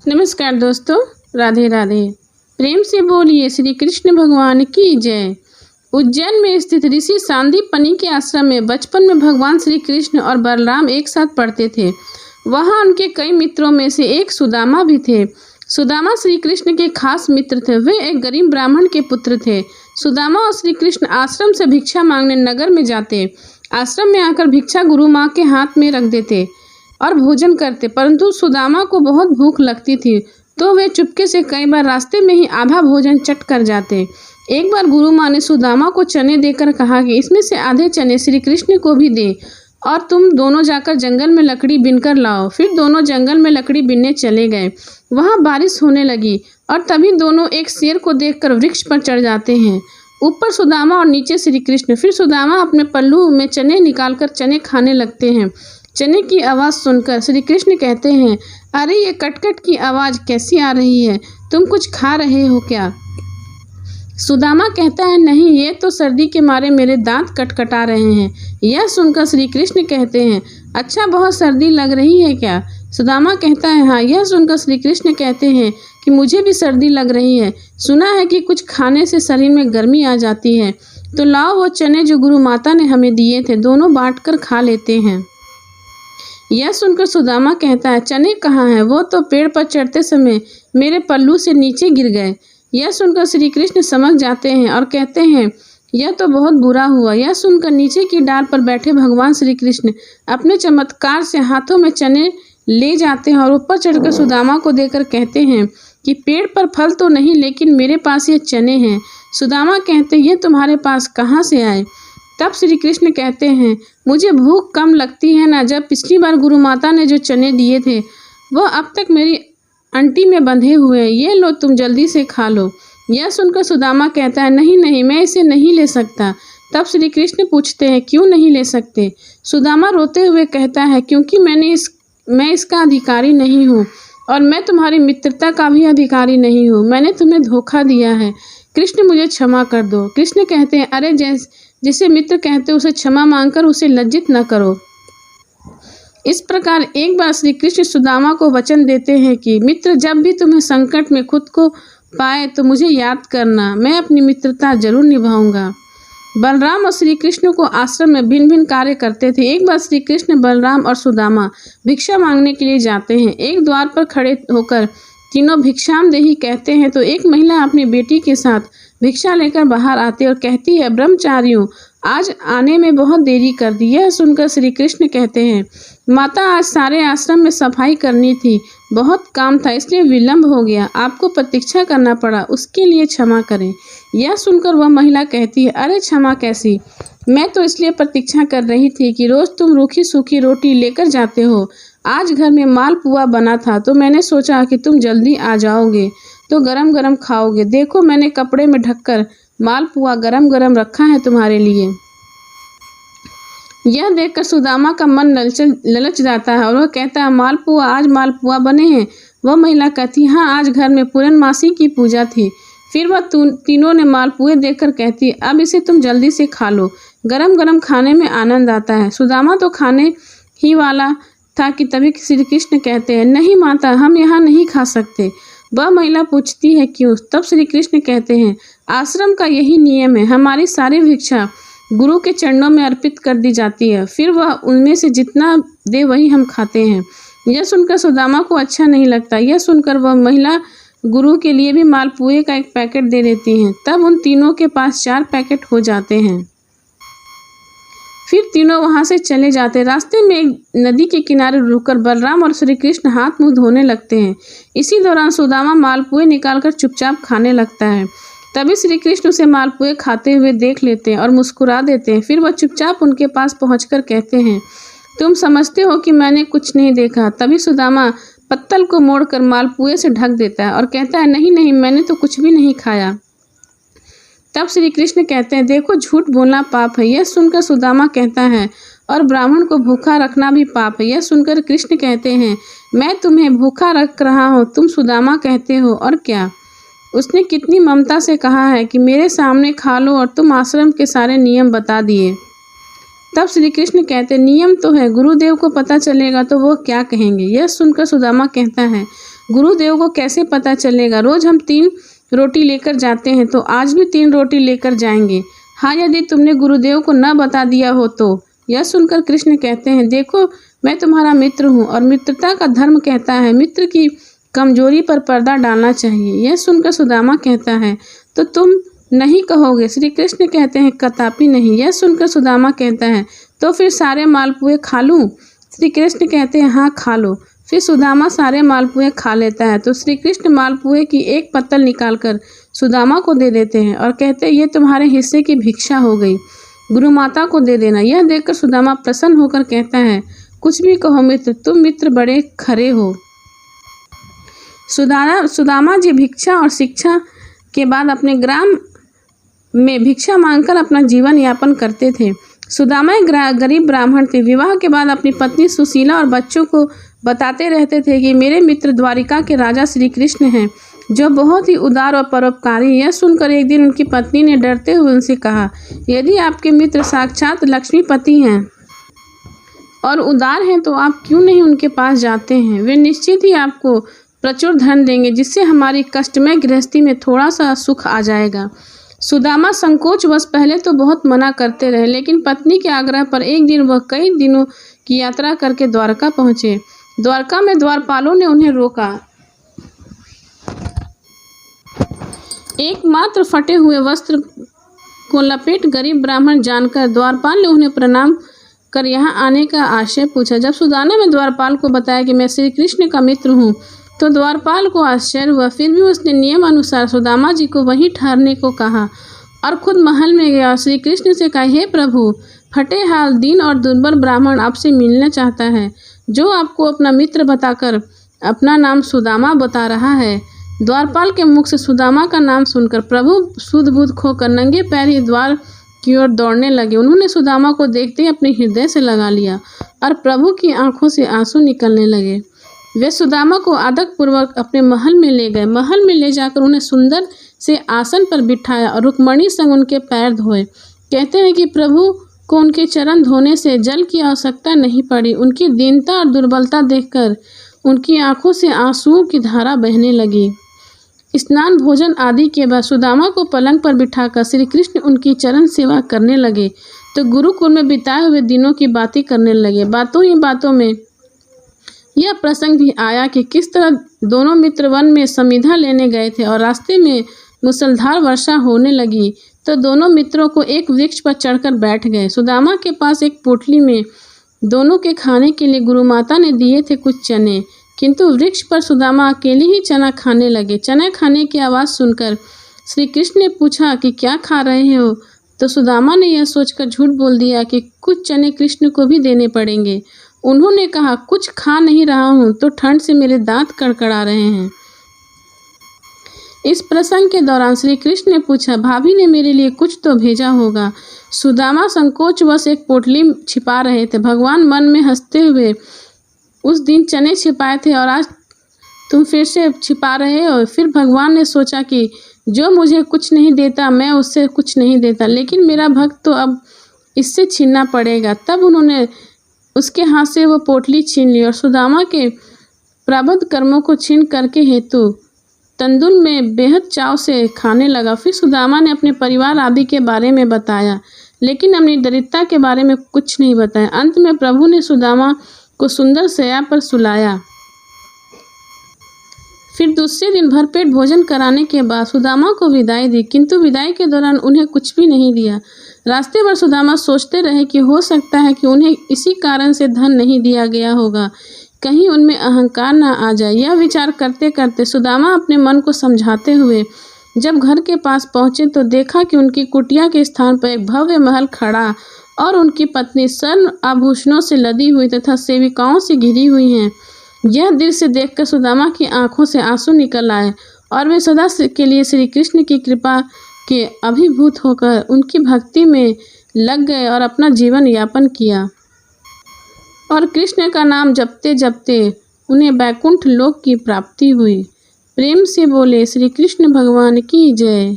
नमस्कार दोस्तों, राधे राधे। प्रेम से बोलिए श्री कृष्ण भगवान की जय। उज्जैन में स्थित ऋषि सांदीपनि के आश्रम में बचपन में भगवान श्री कृष्ण और बलराम एक साथ पढ़ते थे। वहाँ उनके कई मित्रों में से एक सुदामा भी थे। सुदामा श्री कृष्ण के खास मित्र थे। वे एक गरीब ब्राह्मण के पुत्र थे। सुदामा और श्री कृष्ण आश्रम से भिक्षा मांगने नगर में जाते। आश्रम में आकर भिक्षा गुरु माँ के हाथ में रख देते और भोजन करते, परंतु सुदामा को बहुत भूख लगती थी तो वे चुपके से कई बार रास्ते में ही आधा भोजन चट कर जाते। एक बार गुरु माँ ने सुदामा को चने देकर कहा कि इसमें से आधे चने श्री कृष्ण को भी दे और तुम दोनों जाकर जंगल में लकड़ी बीनकर लाओ। फिर दोनों जंगल में लकड़ी बीनने चले गए। वहाँ बारिश होने लगी और तभी दोनों एक शेर को देखकर वृक्ष पर चढ़ जाते हैं। ऊपर सुदामा और नीचे श्री कृष्ण। फिर सुदामा अपने पल्लू में चने निकालकर चने खाने लगते हैं। चने की आवाज़ सुनकर श्री कृष्ण कहते हैं, अरे ये कटकट की आवाज़ कैसी आ रही है? तुम कुछ खा रहे हो क्या? सुदामा कहता है, नहीं, ये तो सर्दी के मारे मेरे दांत कटकटा रहे हैं। यह सुनकर श्री कृष्ण कहते हैं, अच्छा, बहुत सर्दी लग रही है क्या? सुदामा कहता है, हाँ। यह सुनकर श्री कृष्ण कहते हैं कि मुझे भी सर्दी लग रही है। सुना है कि कुछ खाने से शरीर में गर्मी आ जाती है, तो लाओ वो चने जो गुरु माता ने हमें दिए थे, दोनों बांट कर खा लेते हैं। यह सुनकर सुदामा कहता है, चने कहाँ हैं? वो तो पेड़ पर चढ़ते समय मेरे पल्लू से नीचे गिर गए। यह सुनकर श्री कृष्ण समझ जाते हैं और कहते हैं, यह तो बहुत बुरा हुआ। यह सुनकर नीचे की डाल पर बैठे भगवान श्री कृष्ण अपने चमत्कार से हाथों में चने ले जाते हैं और ऊपर चढ़कर सुदामा को देकर कहते हैं कि पेड़ पर फल तो नहीं, लेकिन मेरे पास ये चने हैं। सुदामा कहते हैं, ये तुम्हारे पास कहाँ से आए? तब श्री कृष्ण कहते हैं, मुझे भूख कम लगती है ना। जब पिछली बार गुरु माता ने जो चने दिए थे वह अब तक मेरी अंटी में बंधे हुए हैं। ये लो, तुम जल्दी से खा लो। यह सुनकर सुदामा कहता है, नहीं नहीं, मैं इसे नहीं ले सकता। तब श्री कृष्ण पूछते हैं, क्यों नहीं ले सकते? सुदामा रोते हुए कहता है, क्योंकि मैं इसका अधिकारी नहीं हूँ और मैं तुम्हारी मित्रता का भी अधिकारी नहीं हूँ। मैंने तुम्हें धोखा दिया है। कृष्ण, मुझे क्षमा कर दो। कृष्ण कहते हैं, अरे जिसे मित्र कहते उसे क्षमा मांगकर उसे लज्जित न करो। इस प्रकार एक बार श्री कृष्ण सुदामा को वचन देते हैं कि मित्र, जब भी तुम्हें संकट में खुद को पाए तो मुझे याद करना, मैं अपनी मित्रता जरूर निभाऊंगा। बलराम और श्री कृष्ण को आश्रम में भिन्न भिन्न कार्य करते थे। एक बार श्री कृष्ण, बलराम और सुदामा भिक्षा मांगने के लिए जाते हैं। एक द्वार पर खड़े होकर तीनों भिक्षाम देही कहते हैं तो एक महिला अपनी बेटी के साथ भिक्षा लेकर बाहर आती और कहती है, ब्रह्मचारियों, आज आने में बहुत देरी कर दी। यह सुनकर श्री कृष्ण कहते हैं, माता, आज सारे आश्रम में सफाई करनी थी, बहुत काम था, इसलिए विलंब हो गया। आपको प्रतीक्षा करना पड़ा, उसके लिए क्षमा करें। यह सुनकर वह महिला कहती है, अरे क्षमा कैसी? मैं तो इसलिए प्रतीक्षा कर रही थी कि रोज तुम रूखी सूखी रोटी लेकर जाते हो। आज घर में मालपुआ बना था तो मैंने सोचा कि तुम जल्दी आ जाओगे तो गरम गरम खाओगे। देखो, मैंने कपड़े में ढककर मालपुआ गरम गरम रखा है तुम्हारे लिए। यह देखकर सुदामा का मन ललच जाता है और वह कहता है, मालपुआ? आज मालपुआ बने हैं? वह महिला कहती है, हाँ, आज घर में पूर्णमासी की पूजा थी। फिर वह तीनों ने मालपुए देखकर कहती है, अब इसे तुम जल्दी से खा लो, गरम गरम खाने में आनंद आता है। सुदामा तो खाने ही वाला था कि तभी श्री कृष्ण कहते हैं, नहीं माता, हम यहाँ नहीं खा सकते। वह महिला पूछती है, क्यों? तब श्री कृष्ण कहते हैं, आश्रम का यही नियम है, हमारी सारी भिक्षा गुरु के चरणों में अर्पित कर दी जाती है, फिर वह उनमें से जितना दे वही हम खाते हैं। यह सुनकर सुदामा को अच्छा नहीं लगता। यह सुनकर वह महिला गुरु के लिए भी मालपुए का एक पैकेट दे देती हैं। तब उन तीनों के पास 4 पैकेट हो जाते हैं। फिर तीनों वहां से चले जाते। रास्ते में एक नदी के किनारे रुककर बलराम और श्री कृष्ण हाथ मुंह धोने लगते हैं। इसी दौरान सुदामा मालपुए निकालकर चुपचाप खाने लगता है। तभी श्री कृष्ण उसे मालपुए खाते हुए देख लेते हैं और मुस्कुरा देते हैं। फिर वह चुपचाप उनके पास पहुंचकर कहते हैं, तुम समझते हो कि मैंने कुछ नहीं देखा। तभी सुदामा पत्तल को मोड़कर मालपुए से ढक देता है और कहता है, नहीं नहीं, मैंने तो कुछ भी नहीं खाया। तब श्री कृष्ण कहते हैं, देखो, झूठ बोलना पाप है। यह सुनकर सुदामा कहता है, और ब्राह्मण को भूखा रखना भी पाप है। यह सुनकर कृष्ण कहते हैं, मैं तुम्हें भूखा रख रहा हूँ, तुम सुदामा कहते हो, और क्या? उसने कितनी ममता से कहा है कि मेरे सामने खा लो, और तुम आश्रम के सारे नियम बता दिए। तब श्री कृष्ण कहते, नियम तो है, गुरुदेव को पता चलेगा तो वो क्या कहेंगे? यह सुनकर सुदामा कहता है, गुरुदेव को कैसे पता चलेगा? रोज हम 3 रोटी लेकर जाते हैं, तो आज भी 3 रोटी लेकर जाएंगे। हाँ, यदि तुमने गुरुदेव को न बता दिया हो तो। यह सुनकर कृष्ण कहते हैं, देखो मैं तुम्हारा मित्र हूँ और मित्रता का धर्म कहता है मित्र की कमजोरी पर पर्दा डालना चाहिए। यह सुनकर सुदामा कहता है, तो तुम नहीं कहोगे? श्री कृष्ण कहते हैं, कदापि नहीं। यह सुनकर सुदामा कहता है, तो फिर सारे मालपुए खा लूँ? श्री कृष्ण कहते हैं, हाँ खा लो। फिर सुदामा सारे मालपुए खा लेता है। तो श्री कृष्ण मालपुए की एक पत्तल निकालकर सुदामा को दे देते हैं और कहते हैं, ये तुम्हारे हिस्से की भिक्षा हो गई, गुरु माता को दे देना। यह देखकर सुदामा प्रसन्न होकर कहता है, कुछ भी कहो मित्र, तुम मित्र बड़े खरे हो। सुदामा जी भिक्षा और शिक्षा के बाद अपने ग्राम में भिक्षा मांगकर अपना जीवन यापन करते थे। सुदामा एक गरीब ब्राह्मण थे। विवाह के बाद अपनी पत्नी सुशीला और बच्चों को बताते रहते थे कि मेरे मित्र द्वारिका के राजा श्री कृष्ण हैं, जो बहुत ही उदार और परोपकारी। यह सुनकर एक दिन उनकी पत्नी ने डरते हुए उनसे कहा, यदि आपके मित्र साक्षात लक्ष्मीपति हैं और उदार हैं तो आप क्यों नहीं उनके पास जाते हैं? वे निश्चित ही आपको प्रचुर धन देंगे, जिससे हमारी कष्टमय गृहस्थी में थोड़ा सा सुख आ जाएगा। सुदामा संकोचवश पहले तो बहुत मना करते रहे, लेकिन पत्नी के आग्रह पर एक दिन वह कई दिनों की यात्रा करके द्वारका पहुँचे। द्वारका में द्वारपालों ने उन्हें रोका। एकमात्र फटे हुए वस्त्र को लपेट गरीब ब्राह्मण जानकर द्वारपाल ने उन्हें प्रणाम कर यहाँ आने का आशय पूछा। जब सुदामा ने द्वारपाल को बताया कि मैं श्री कृष्ण का मित्र हूँ, तो द्वारपाल को आश्चर्य हुआ। फिर भी उसने नियम अनुसार सुदामा जी को वहीं ठहरने को कहा और खुद महल में गया और श्री कृष्ण से कहा, हे प्रभु, फटे हाल दीन और दुर्बल ब्राह्मण आपसे मिलना चाहता है, जो आपको अपना मित्र बताकर अपना नाम सुदामा बता रहा है। द्वारपाल के मुख से सुदामा का नाम सुनकर प्रभु सुध बुध खोकर नंगे पैर ही द्वार की ओर दौड़ने लगे। उन्होंने सुदामा को देखते ही अपने हृदय से लगा लिया और प्रभु की आंखों से आंसू निकलने लगे। वे सुदामा को आदर पूर्वक अपने महल में ले गए। महल में ले जाकर उन्हें सुंदर से आसन पर बिठाया और रुक्मणी संग उनके पैर धोए। कहते हैं कि प्रभु को उनके चरण धोने से जल की आवश्यकता नहीं पड़ी। उनकी दीनता और दुर्बलता देखकर उनकी आंखों से आंसुओं की धारा बहने लगी। स्नान भोजन आदि के बाद सुदामा को पलंग पर बिठाकर श्री कृष्ण उनकी चरण सेवा करने लगे, तो गुरुकुल में बिताए हुए दिनों की बातें करने लगे। बातों ही बातों में यह प्रसंग भी आया कि किस तरह दोनों मित्र वन में समिधा लेने गए थे और रास्ते में मूसलाधार वर्षा होने लगी, तो दोनों मित्रों को एक वृक्ष पर चढ़कर बैठ गए। सुदामा के पास एक पोटली में दोनों के खाने के लिए गुरु माता ने दिए थे कुछ चने, किंतु वृक्ष पर सुदामा अकेले ही चना खाने लगे। चना खाने की आवाज़ सुनकर श्री कृष्ण ने पूछा कि क्या खा रहे हो? तो सुदामा ने यह सोचकर झूठ बोल दिया कि कुछ चने कृष्ण को भी देने पड़ेंगे। उन्होंने कहा, कुछ खा नहीं रहा हूँ, तो ठंड से मेरे दांत कड़कड़ा रहे हैं। इस प्रसंग के दौरान श्री कृष्ण ने पूछा, भाभी ने मेरे लिए कुछ तो भेजा होगा। सुदामा संकोचवश एक पोटली छिपा रहे थे। भगवान मन में हंसते हुए, उस दिन चने छिपाए थे और आज तुम फिर से छिपा रहे हो। फिर भगवान ने सोचा कि जो मुझे कुछ नहीं देता मैं उससे कुछ नहीं देता, लेकिन मेरा भक्त तो अब इससे छीनना पड़ेगा। तब उन्होंने उसके हाथ से वो पोटली छीन ली और सुदामा के प्रबुद्ध कर्मों को छीन करके हेतु तंदुल में बेहद चाव से खाने लगा। फिर सुदामा ने अपने परिवार आदि के बारे में बताया, लेकिन अपनी दरिद्रता के बारे में कुछ नहीं बताया। अंत में प्रभु ने सुदामा को सुंदर शैया पर सुलाया। फिर दूसरे दिन भरपेट भोजन कराने के बाद सुदामा को विदाई दी, किंतु विदाई के दौरान उन्हें कुछ भी नहीं दिया। रास्ते भर सुदामा सोचते रहे कि हो सकता है कि उन्हें इसी कारण से धन नहीं दिया गया होगा, कहीं उनमें अहंकार न आ जाए। यह विचार करते करते सुदामा अपने मन को समझाते हुए जब घर के पास पहुँचे तो देखा कि उनकी कुटिया के स्थान पर एक भव्य महल खड़ा और उनकी पत्नी स्वर्ण आभूषणों से लदी हुई तथा सेविकाओं से घिरी हुई हैं। यह दृश्य देखकर सुदामा की आंखों से आंसू निकल आए और वे सदा के लिए श्री कृष्ण की कृपा के अभिभूत होकर उनकी भक्ति में लग गए और अपना जीवन यापन किया। और कृष्ण का नाम जपते जपते उन्हें वैकुंठ लोक की प्राप्ति हुई। प्रेम से बोले श्री कृष्ण भगवान की जय।